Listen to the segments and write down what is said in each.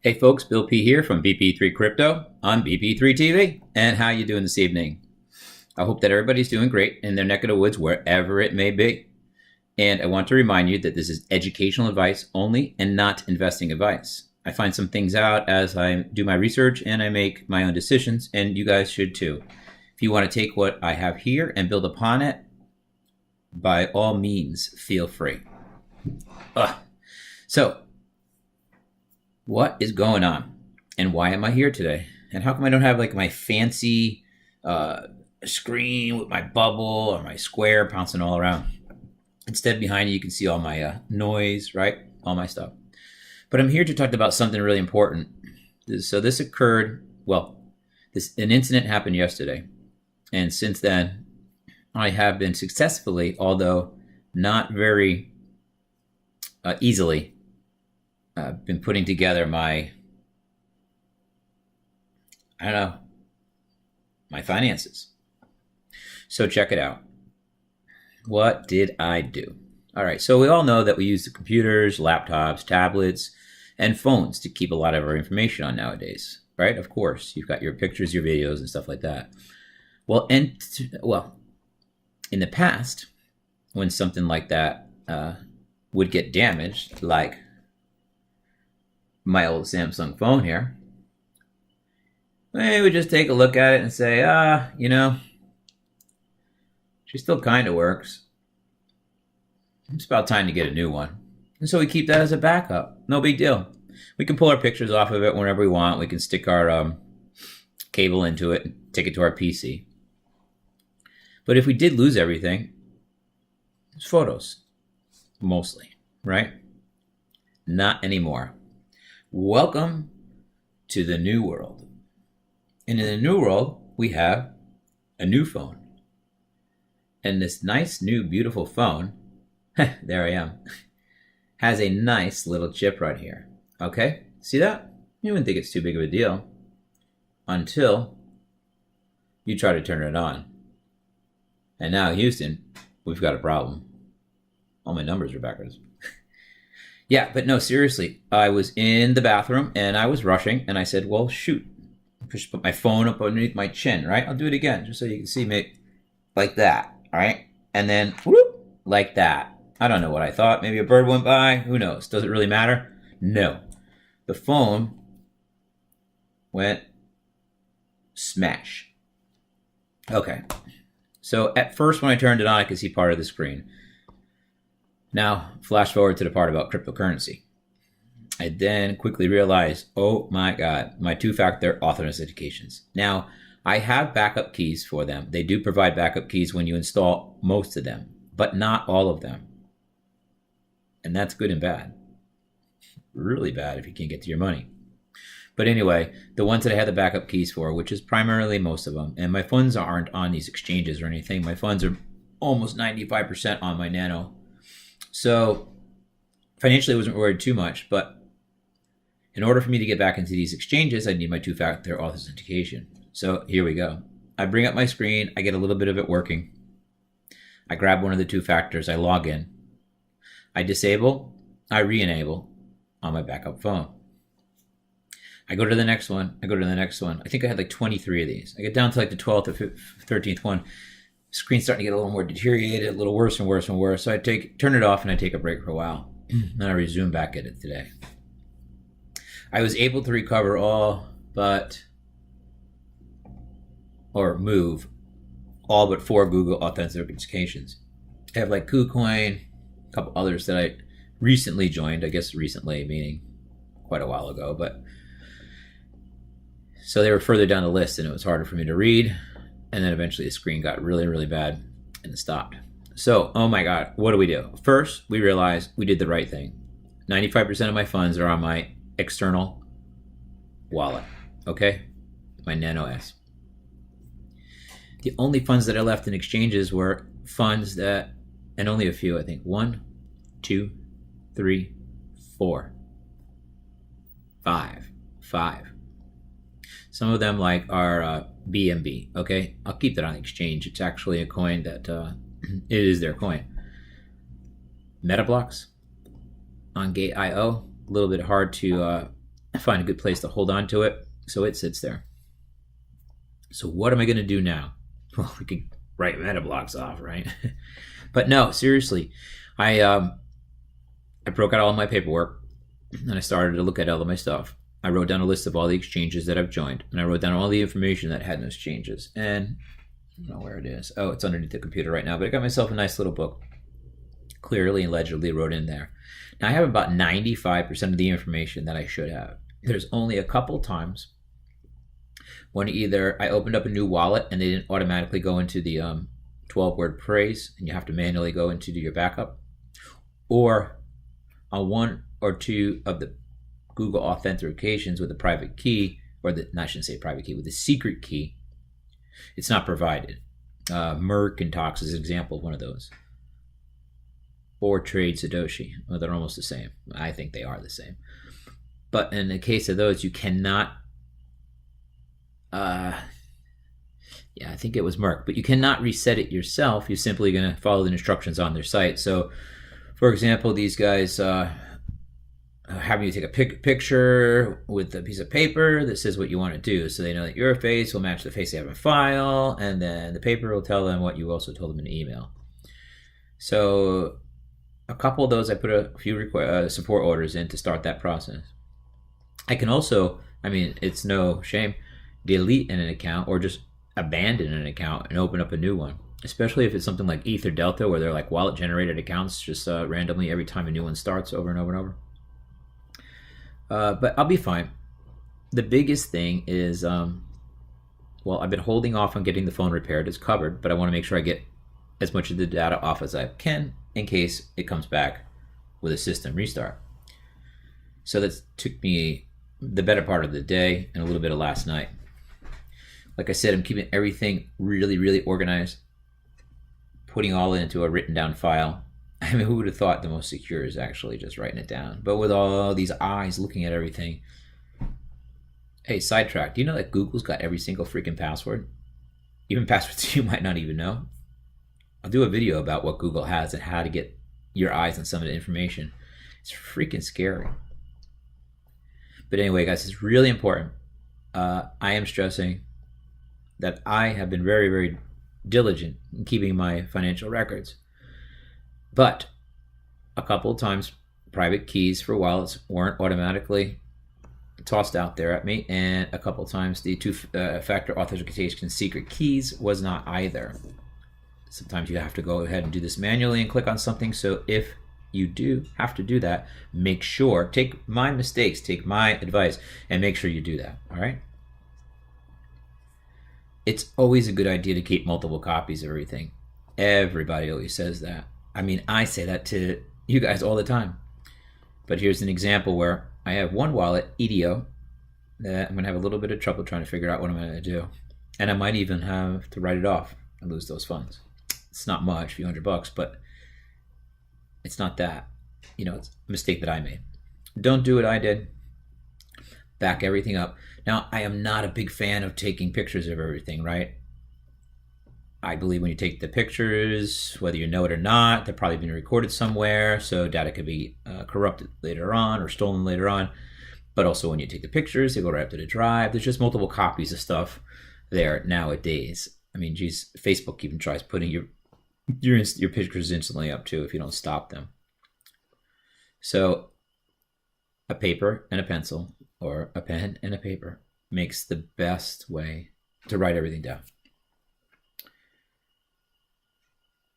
Hey folks, Bill P here from BP3 Crypto on BP3 TV. And how you doing this evening? I hope that everybody's doing great in their neck of the woods, wherever it may be. And I want to remind you that this is educational advice only and not investing advice. I find some things out as I do my research and I make my own decisions, and you guys should too. If you want to take what I have here and build upon it, by all means, feel free. So, what is going on? And why am I here today? And how come I don't have like my fancy screen with my bubble or my square bouncing all around? Instead, behind you can see all my noise, right? All my stuff. But I'm here to talk about something really important. So this occurred, an incident happened yesterday. And since then, I have been successfully, although not very easily, been putting together my finances. So check it out. What did I do? All right, so we all know that we use the computers, laptops, tablets, and phones to keep a lot of our information on nowadays, right? Of course, you've got your pictures, your videos, and stuff like that. Well, in the past, when something like that would get damaged, like my old Samsung phone here, we would just take a look at it and say, she still kind of works. It's about time to get a new one. And so we keep that as a backup. No big deal. We can pull our pictures off of it whenever we want. We can stick our cable into it and take it to our PC. But if we did lose everything, it's photos, mostly, right? Not anymore. Welcome to the new world. And in the new world, we have a new phone. And this nice, new, beautiful phone, there I am, has a nice little chip right here. Okay? See that? You wouldn't think it's too big of a deal until you try to turn it on. And now, Houston, we've got a problem. All my numbers are backwards. Yeah, but no, seriously. I was in the bathroom and I was rushing and I said, well, shoot. Just put my phone up underneath my chin, right? I'll do it again just so you can see me like that, all right? And then, whoop, like that. I don't know what I thought. Maybe a bird went by. Who knows? Does it really matter? No. The phone went smash. Okay. So at first when I turned it on, I could see part of the screen. Now, flash forward to the part about cryptocurrency. I then quickly realized, oh my God, my two-factor authentications. Now, I have backup keys for them. They do provide backup keys when you install most of them, but not all of them. And that's good and bad. Really bad if you can't get to your money. But anyway, the ones that I had the backup keys for, which is primarily most of them, and my funds aren't on these exchanges or anything. My funds are almost 95% on my Nano. So financially, I wasn't worried too much, but in order for me to get back into these exchanges, I need my two-factor authentication. So here we go. I bring up my screen. I get a little bit of it working. I grab one of the two factors. I log in. I disable. I re-enable on my backup phone. I go to the next one. I go to the next one. I think I had like 23 of these. I get down to like the 12th or 13th one. Screen's starting to get a little more deteriorated, a little worse and worse and worse. So I turn it off and I take a break for a while. Then I resume back at it today. I was able to recover all but, or move all but 4 Google authentications. I have like KuCoin, a couple others that I recently joined. I guess recently meaning quite a while ago, but so they were further down the list and it was harder for me to read. And then eventually the screen got really, really bad and it stopped. So, oh my God, what do? First, we realized we did the right thing. 95% of my funds are on my external wallet, okay? My Nano S. The only funds that I left in exchanges were funds that, and only a few, I think. 1, 2, 3, 4, 5. Some of them like are BNB, okay? I'll keep that on the exchange. It's actually a coin that, it is their coin. Metablocks on Gate.io, a little bit hard to find a good place to hold on to it so it sits there. So what am I going to do now? Well, we could write meta blocks off, right? But no, seriously, I broke out all my paperwork and I started to look at all of my stuff. I wrote down a list of all the exchanges that I've joined, and I wrote down all the information that had those changes. And I don't know where it is. Oh, it's underneath the computer right now, but I got myself a nice little book. Clearly and legibly wrote in there. Now I have about 95% of the information that I should have. There's only a couple times when either I opened up a new wallet and they didn't automatically go into the 12-word phrase and you have to manually go into your backup, or on one or two of the Google authentications with the private key, or I shouldn't say private key, with the secret key, it's not provided. Mercantile is an example of one of those. Or Trade Satoshi. Well, they're almost the same. I think they are the same. But in the case of those, you cannot, I think it was Merc, but you cannot reset it yourself. You're simply going to follow the instructions on their site. So, for example, these guys having you take a picture with a piece of paper that says what you want to do. So they know that your face will match the face they have in file, and then the paper will tell them what you also told them in the email. So a couple of those, I put a few support orders in to start that process. I can also, it's no shame, delete an account or just abandon an account and open up a new one, especially if it's something like Ether Delta, where they're like wallet generated accounts just randomly every time a new one starts over and over and over. But I'll be fine. The biggest thing is, I've been holding off on getting the phone repaired. It's covered, but I want to make sure I get as much of the data off as I can in case it comes back with a system restart. So that took me the better part of the day and a little bit of last night. Like I said, I'm keeping everything really, really organized, putting all into a written down file. Who would have thought the most secure is actually just writing it down? But with all these eyes looking at everything. Hey, sidetrack. Do you know that Google's got every single freaking password? Even passwords you might not even know. I'll do a video about what Google has and how to get your eyes on some of the information. It's freaking scary. But anyway, guys, it's really important. I am stressing that I have been very, very diligent in keeping my financial records. But a couple of times, private keys for wallets weren't automatically tossed out there at me, and a couple of times the two-factor authentication secret keys was not either. Sometimes you have to go ahead and do this manually and click on something. So if you do have to do that, make sure, take my mistakes, take my advice, and make sure you do that, all right? It's always a good idea to keep multiple copies of everything. Everybody always says that. I say that to you guys all the time. But here's an example where I have one wallet, EDO, that I'm going to have a little bit of trouble trying to figure out what I'm going to do. And I might even have to write it off and lose those funds. It's not much, a few $100, but it's not that. It's a mistake that I made. Don't do what I did. Back everything up. Now, I am not a big fan of taking pictures of everything, right? I believe when you take the pictures, whether you know it or not, they're probably being recorded somewhere, so data could be corrupted later on or stolen later on. But also when you take the pictures, they go right up to the drive. There's just multiple copies of stuff there nowadays. Facebook even tries putting your pictures instantly up too if you don't stop them. So a paper and a pencil, or a pen and a paper, makes the best way to write everything down.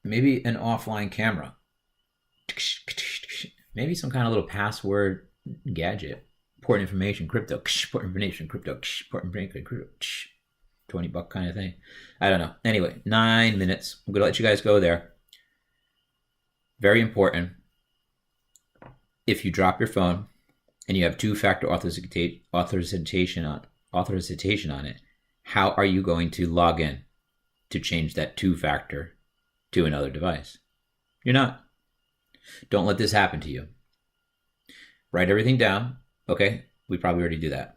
Maybe an offline camera. Maybe some kind of little password gadget. Important information, crypto. Important information, crypto. Important information, crypto. $20 kind of thing. I don't know. Anyway, 9 minutes. I'm going to let you guys go there. Very important. If you drop your phone and you have two-factor authentication on it, how are you going to log in to change that two-factor to another device? You're not. Don't let this happen to you. Write everything down. Okay, we probably already do that.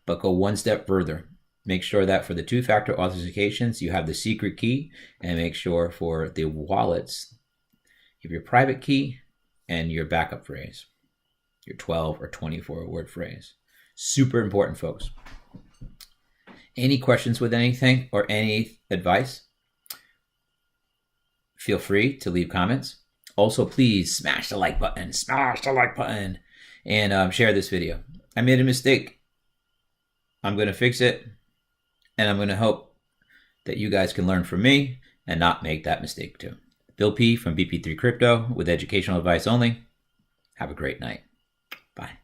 But go one step further. Make sure that for the two-factor authentications, you have the secret key, and make sure for the wallets, you have your private key and your backup phrase, your 12 or 24 word phrase. Super important, folks. Any questions with anything or any advice? Feel free to leave comments. Also, please smash the like button, and share this video. I made a mistake. I'm going to fix it, and I'm going to hope that you guys can learn from me and not make that mistake too. Bill P from BP3 Crypto with educational advice only. Have a great night. Bye.